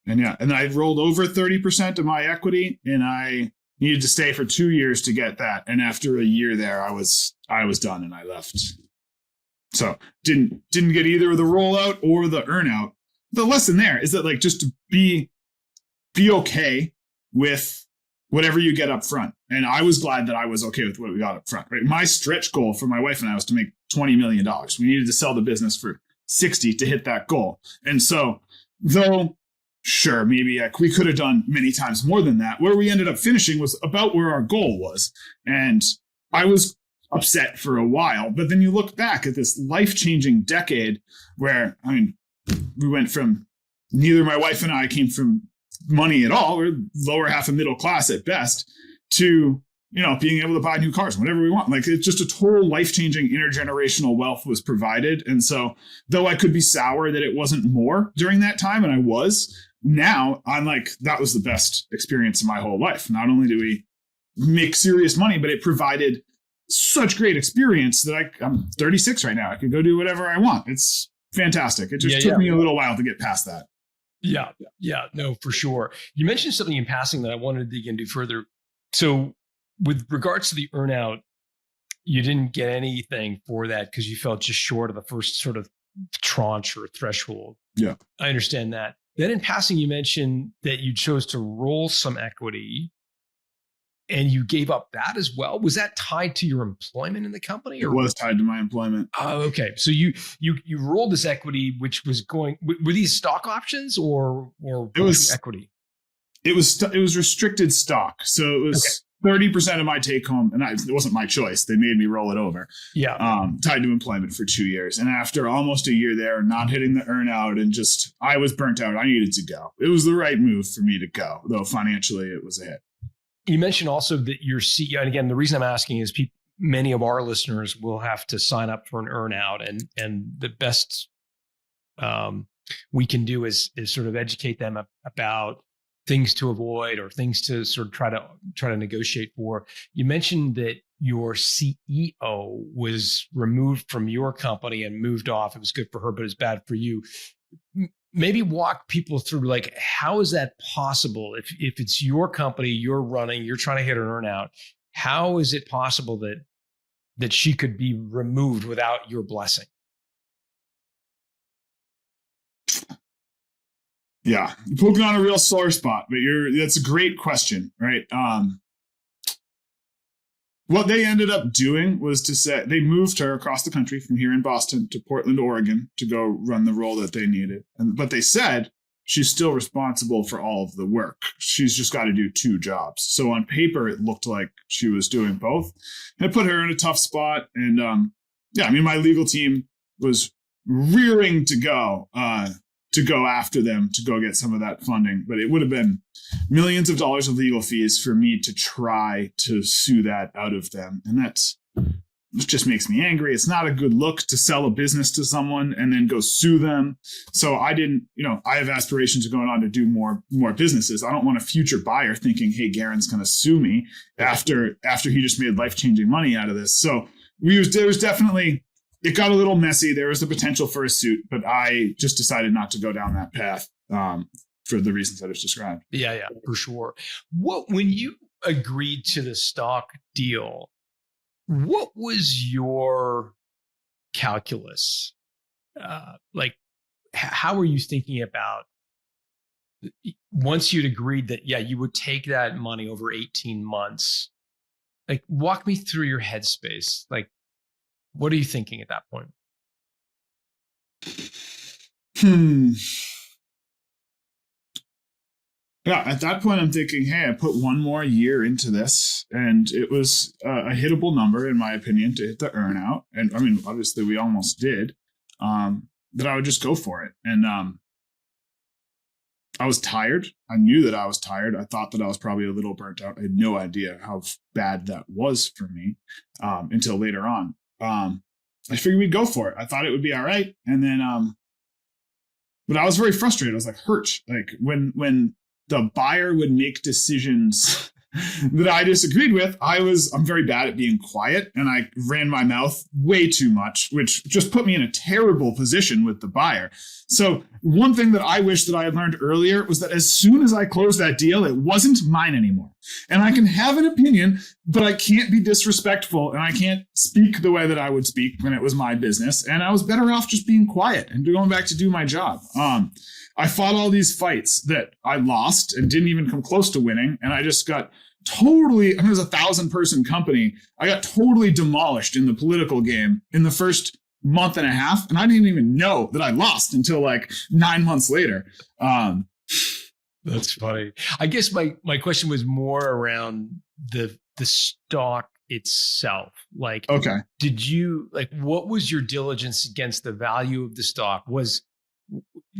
And I rolled over 30% of my equity, and I needed to stay for 2 years to get that. And after a year there, I was done and I left. So didn't get either the rollout or the earnout. The lesson there is that, like, just to be okay with whatever you get up front. And I was glad that I was okay with what we got up front. Right? My stretch goal for my wife and I was to make $20 million. We needed to sell the business for 60 to hit that goal. And so, though, sure, maybe we could have done many times more than that, where we ended up finishing was about where our goal was. And I was upset for a while, but then you look back at this life-changing decade where, I mean, we went from, neither my wife and I came from money at all, we're lower half of middle class at best, to, being able to buy new cars, whatever we want. Like, it's just a total life-changing intergenerational wealth was provided. And so, though I could be sour that it wasn't more during that time, and I was, now I'm like, that was the best experience of my whole life. Not only do we make serious money, but it provided such great experience that I'm 36 right now. I can go do whatever I want. It's fantastic. It just took me a little while to get past that. Yeah. No, for sure. You mentioned something in passing that I wanted to dig into further. So with regards to the earnout, you didn't get anything for that because you fell just short of the first sort of tranche or threshold. Yeah. I understand that. Then in passing, you mentioned that you chose to roll some equity and you gave up that as well. Was that tied to your employment in the company? Or? It was tied to my employment. Oh, okay. So you rolled this equity, which was going, were these stock options or it was equity? It was restricted stock. So it was 30% of my take home. And it wasn't my choice. They made me roll it over. Yeah. Tied to employment for 2 years. And after almost a year there, not hitting the earnout and I was burnt out. I needed to go. It was the right move for me to go, though financially it was a hit. You mentioned also that your CEO, and again, the reason I'm asking is many of our listeners will have to sign up for an earnout, and the best we can do is sort of educate them about things to avoid or things to sort of try to negotiate for. You mentioned that your CEO was removed from your company and moved off. It was good for her, but it's bad for you. Maybe walk people through, like, how is that possible? If it's your company, you're running, you're trying to hit an earnout, how is it possible that she could be removed without your blessing? Yeah, you're poking on a real sore spot, but that's a great question, right? What they ended up doing was to say they moved her across the country from here in Boston to Portland, Oregon to go run the role that they needed. But they said she's still responsible for all of the work. She's just got to do 2 jobs. So on paper, it looked like she was doing both. And it put her in a tough spot. And my legal team was rearing to go after them to go get some of that funding. But it would have been millions of dollars of legal fees for me to try to sue that out of them. And that just makes me angry. It's not a good look to sell a business to someone and then go sue them. So I didn't, I have aspirations of going on to do more businesses. I don't want a future buyer thinking, hey, Garren's going to sue me after he just made life-changing money out of this. So there was definitely, it got a little messy. There was the potential for a suit, but I just decided not to go down that path for the reasons I just described. Yeah, for sure. When you agreed to the stock deal, what was your calculus? Like, how were you thinking about once you'd agreed that, yeah, you would take that money over 18 months? Like, walk me through your headspace. Like, what are you thinking at that point? Yeah, at that point, I'm thinking, hey, I put one more year into this, and it was a hittable number, in my opinion, to hit the earnout. And I mean, obviously, we almost did. That I would just go for it. And I was tired. I knew that I was tired. I thought that I was probably a little burnt out. I had no idea how bad that was for me until later on. I figured we'd go for it. I thought it would be all right. And then, but I was very frustrated. I was like hurt. Like when the buyer would make decisions that I disagreed with, I'm very bad at being quiet, and I ran my mouth way too much, which just put me in a terrible position with the buyer. So one thing that I wish that I had learned earlier was that as soon as I closed that deal, it wasn't mine anymore. And I can have an opinion, but I can't be disrespectful, and I can't speak the way that I would speak when it was my business. And I was better off just being quiet and going back to do my job. I fought all these fights that I lost and didn't even come close to winning. And I just got totally, I mean, it was a 1,000-person company. I got totally demolished in the political game in the first month and a half. And I didn't even know that I lost until like 9 months later. That's funny. I guess my question was more around the stock itself. Like, okay, what was your diligence against the value of the stock?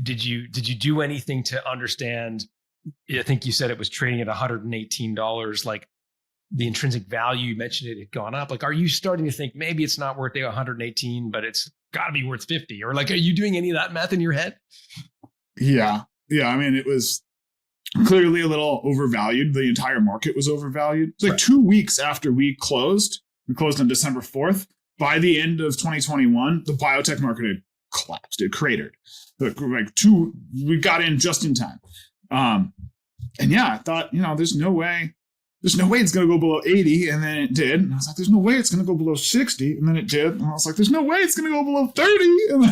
Did you do anything to understand? I think you said it was trading at $118. Like, the intrinsic value, you mentioned it had gone up. Like, are you starting to think maybe it's not worth the 118, but it's got to be worth 50? Or like, are you doing any of that math in your head? Yeah. I mean, it was clearly a little overvalued. The entire market was overvalued. It's like right. 2 weeks after we closed on December 4th. By the end of 2021, the biotech market had collapsed. It cratered. We got in just in time. And yeah, I thought, there's no way it's going to go below 80. And then it did. And I was like, there's no way it's going to go below 60. And then it did. And I was like, there's no way it's going to go below 30. And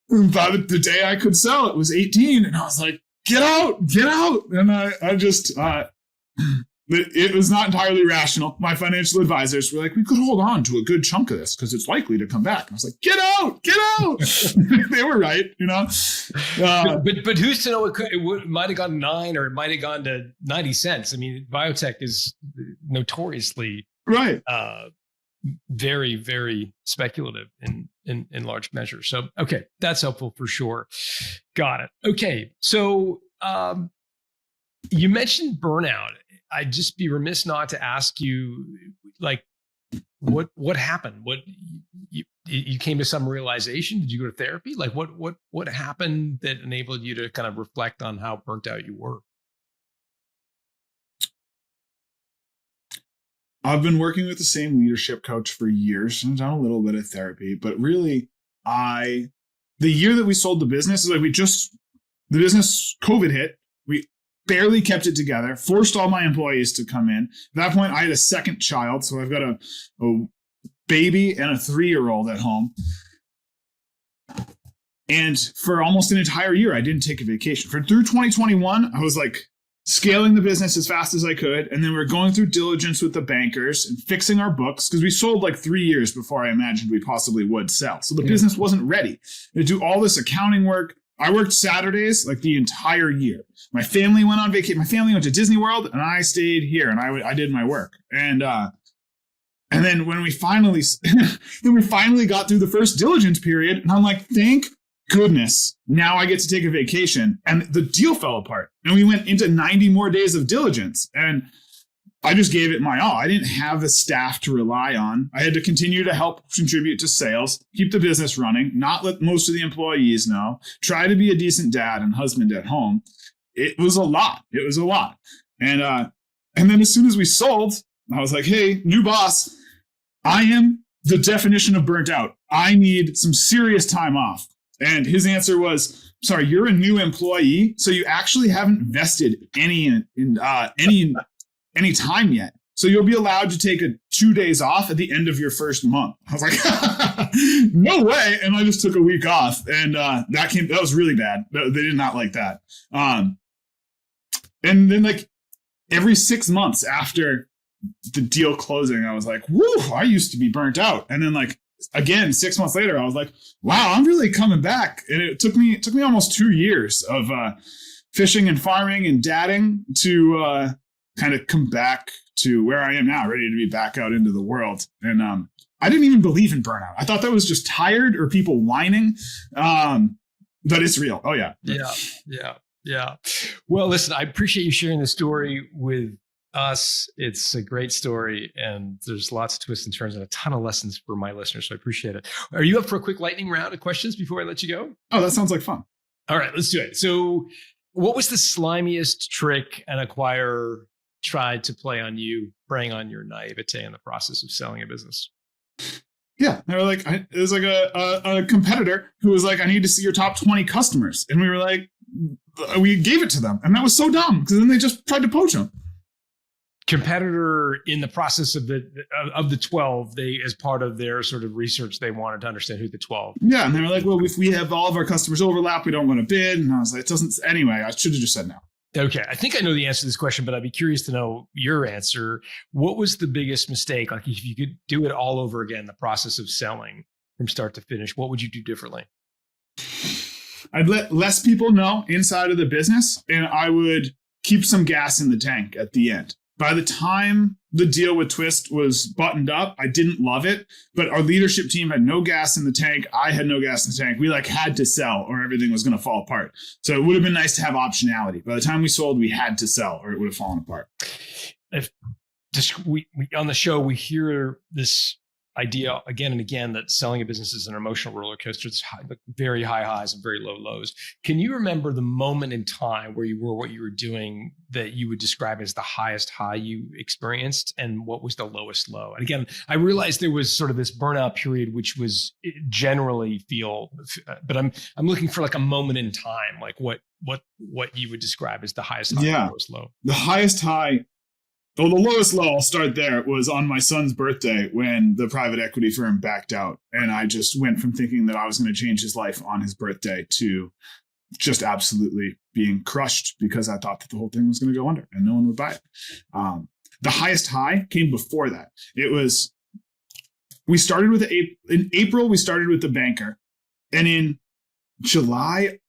then by the day I could sell, it was 18. And I was like, get out. And I just, it was not entirely rational. My financial advisors were like, we could hold on to a good chunk of this because it's likely to come back. And I was like, get out. They were right, But who's to know? It might have gone to 9, or it might have gone to 90 cents. I mean, biotech is notoriously right. Very, very speculative in large measure. So, okay, that's helpful for sure. Got it. Okay, so you mentioned burnout. I'd just be remiss not to ask you, like, what happened? What you came to some realization? Did you go to therapy? Like, what happened that enabled you to kind of reflect on how burnt out you were? I've been working with the same leadership coach for years. I've done a little bit of therapy, but really, the year that we sold the business is like the business, COVID hit. We barely kept it together, forced all my employees to come in. At that point, I had a second child. So I've got a baby and a 3-year-old at home. And for almost an entire year, I didn't take a vacation. Through 2021, I was like scaling the business as fast as I could. And then we're going through diligence with the bankers and fixing our books, because we sold like 3 years before I imagined we possibly would sell. So the business wasn't ready to do all this accounting work. I worked Saturdays like the entire year. My family went on vacation. My family went to Disney World, and I stayed here, and I did my work. And then when we finally got through the first diligence period, and I'm like, thank goodness, now I get to take a vacation. And the deal fell apart, and we went into 90 more days of diligence, and I just gave it my all. I didn't have the staff to rely on. I had to continue to help contribute to sales, keep the business running, not let most of the employees know, try to be a decent dad and husband at home. It was a lot. And then as soon as we sold, I was like, hey, new boss, I am the definition of burnt out. I need some serious time off. And his answer was, sorry, you're a new employee, so you actually haven't vested any time yet. So you'll be allowed to take 2 days off at the end of your first month. I was like, no way. And I just took a week off, and that was really bad. They did not like that. And then like every 6 months after the deal closing, I was like, woo, I used to be burnt out. And then like, again, 6 months later, I was like, wow, I'm really coming back. And it took me almost 2 years of fishing and farming and dadding to kind of come back to where I am now, ready to be back out into the world. And I didn't even believe in burnout. I thought that was just tired or people whining. But it's real. Oh, yeah. Yeah. Well, listen, I appreciate you sharing the story with us. It's a great story, and there's lots of twists and turns and a ton of lessons for my listeners. So I appreciate it. Are you up for a quick lightning round of questions before I let you go? Oh, that sounds like fun. All right, let's do it. So what was the slimiest trick an acquirer tried to play on you, preying on your naivete in the process of selling a business? Yeah, they were like, it was like a competitor who was like, I need to see your top 20 customers. And we were like, we gave it to them. And that was so dumb because then they just tried to poach them. Competitor in the process of the 12, they, as part of their sort of research, they wanted to understand who the 12. Yeah, and they were like, well, if we have all of our customers overlap, we don't want to bid. And I was like, it doesn't. Anyway, I should have just said no. Okay, I think I know the answer to this question, but I'd be curious to know your answer. What was the biggest mistake? Like, if you could do it all over again, the process of selling from start to finish, what would you do differently? I'd let less people know inside of the business, and I would keep some gas in the tank at the end. By the time the deal with Twist was buttoned up, I didn't love it, but our leadership team had no gas in the tank. I had no gas in the tank. We had to sell or everything was going to fall apart. So it would have been nice to have optionality. By the time we sold, we had to sell or it would have fallen apart. We on the show, we hear this idea again and again that selling a business is an emotional roller coaster. It's very high highs and very low lows. Can you remember the moment in time where you were what you were doing that you would describe as the highest high you experienced, and what was the lowest low? And again, I realized there was sort of this burnout period, which was generally but I'm looking for like a moment in time, like what you would describe as the highest high and lowest low. The highest high. Well, the lowest low, I'll start there, was on my son's birthday when the private equity firm backed out. And I just went from thinking that I was going to change his life on his birthday to just absolutely being crushed because I thought that the whole thing was going to go under and no one would buy it. The highest high came before that. In April, we started with the banker. And in July,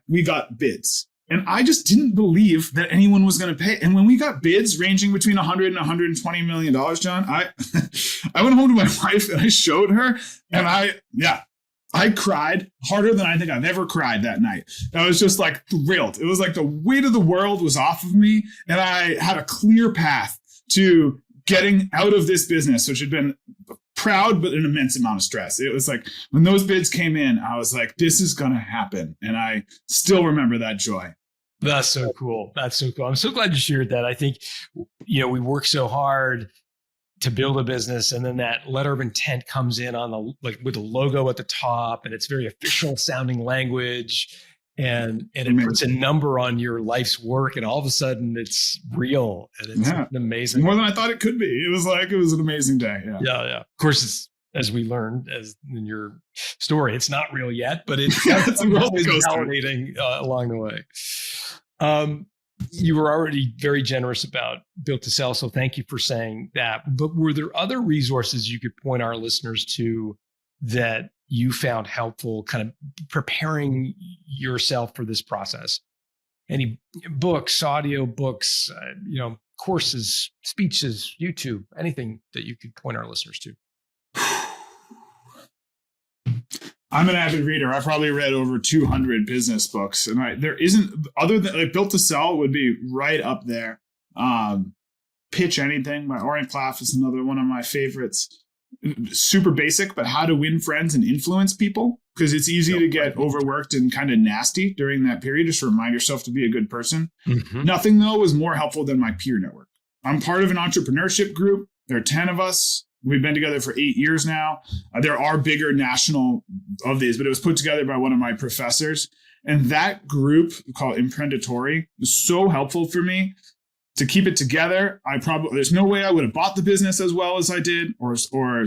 we got bids. And I just didn't believe that anyone was going to pay. And when we got bids ranging between $100 and $120 million, John, I went home to my wife and I showed her, and I cried harder than I think I've ever cried that night. I was just like thrilled. It was like the weight of the world was off of me, and I had a clear path to getting out of this business, which had been proud but an immense amount of stress. It was like when those bids came in, I was like, this is going to happen. And I still remember that joy. That's so cool. I'm so glad you shared that. I think, we work so hard to build a business, and then that letter of intent comes in on with the logo at the top, and it's very official sounding language, and it puts a number on your life's work, and all of a sudden it's real, and it's amazing. More than I thought it could be. It was an amazing day. Yeah. Of course, it's, as we learned as in your story, it's not real yet, but it's always validating along the way. You were already very generous about Built to Sell, so thank you for saying that. But were there other resources you could point our listeners to that you found helpful, kind of preparing yourself for this process? Any books, audio books, courses, speeches, YouTube, anything that you could point our listeners to? I'm an avid reader. I've probably read over 200 business books, and there isn't, other than Built to Sell would be right up there. Pitch Anything by Orient Claff is another one of my favorites. Super basic, but how to win friends and influence people, because it's easy to get overworked and kind of nasty during that period. Just remind yourself to be a good person. Mm-hmm. Nothing, though, was more helpful than my peer network. I'm part of an entrepreneurship group. There are 10 of us. We've been together for 8 years now. There are bigger national of these, but it was put together by one of my professors. And that group called Imprenditori was so helpful for me to keep it together. There's no way I would have bought the business as well as I did, or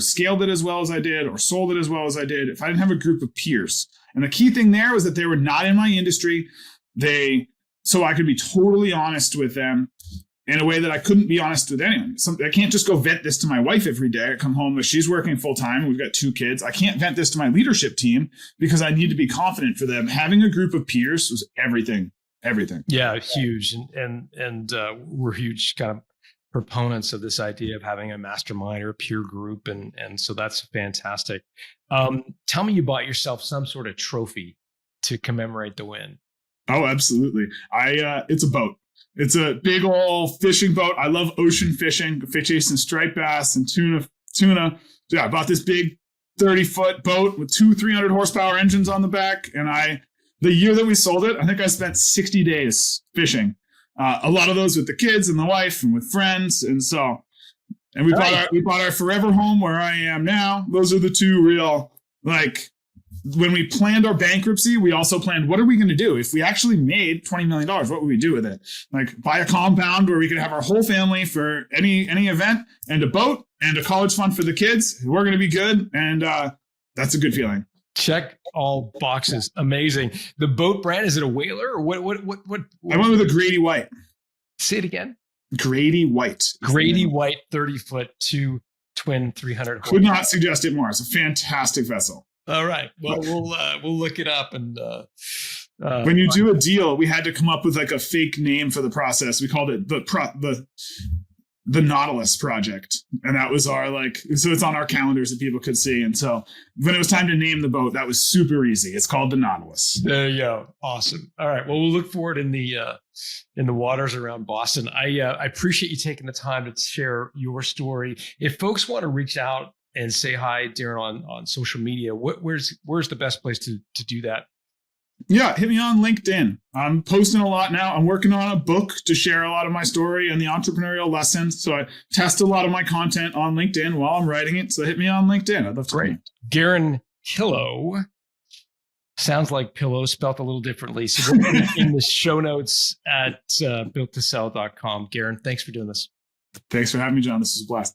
scaled it as well as I did, or sold it as well as I did if I didn't have a group of peers. And the key thing there was that they were not in my industry. So I could be totally honest with them in a way that I couldn't be honest with anyone. I can't just go vent this to my wife every day. I come home, she's working full time. We've got 2 kids. I can't vent this to my leadership team because I need to be confident for them. Having a group of peers was everything. Yeah, huge. And we're huge kind of proponents of this idea of having a mastermind or a peer group. And so that's fantastic. Tell me you bought yourself some sort of trophy to commemorate the win. Oh, absolutely. It's a boat. It's a big old fishing boat. I love ocean fishing, chasing striped bass and tuna. So yeah, I bought this big 30-foot boat with 2 300 horsepower engines on the back. And the year that we sold it, I think I spent 60 days fishing. A lot of those with the kids and the wife and with friends. And we bought our forever home where I am now. Those are the 2 real, when we planned our bankruptcy, we also planned, what are we going to do? If we actually made $20 million, what would we do with it? Buy a compound where we could have our whole family for any event, and a boat and a college fund for the kids. We're going to be good. And that's a good feeling. Check all boxes. Amazing. The boat brand, is it a whaler or what? I went with a Grady White. Say it again. Grady White. Grady White, 30-foot, 2 twin 300. Could not suggest it more. It's a fantastic vessel. All right. Well, we'll look it up. And when you do a deal, we had to come up with a fake name for the process. We called it the Nautilus Project, and that was our so it's on our calendars that people could see. And so when it was time to name the boat, that was super easy. It's called the Nautilus. There you go. Awesome. All right. Well, we'll look forward in the waters around Boston. I appreciate you taking the time to share your story. If folks want to reach out and say hi, Darren, on social media, where's the best place to do that? Yeah, hit me on LinkedIn. I'm posting a lot now. I'm working on a book to share a lot of my story and the entrepreneurial lessons. So I test a lot of my content on LinkedIn while I'm writing it. So hit me on LinkedIn. I'd love to. Great. Garren Hilow. Sounds like pillow, spelled a little differently. So we'll put it in the show notes at builttosell.com. Garren, thanks for doing this. Thanks for having me, John. This was a blast.